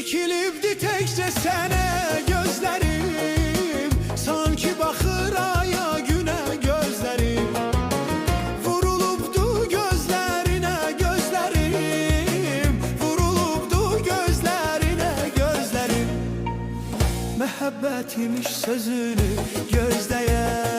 Dikilibdi təkcə sənə gözlərim, sanki baxır aya günə gözlərim. Vurulubdu gözlərinə gözlərim, vurulubdu gözlərinə gözlərim. Məhəbbət imiş sözünü gözləyən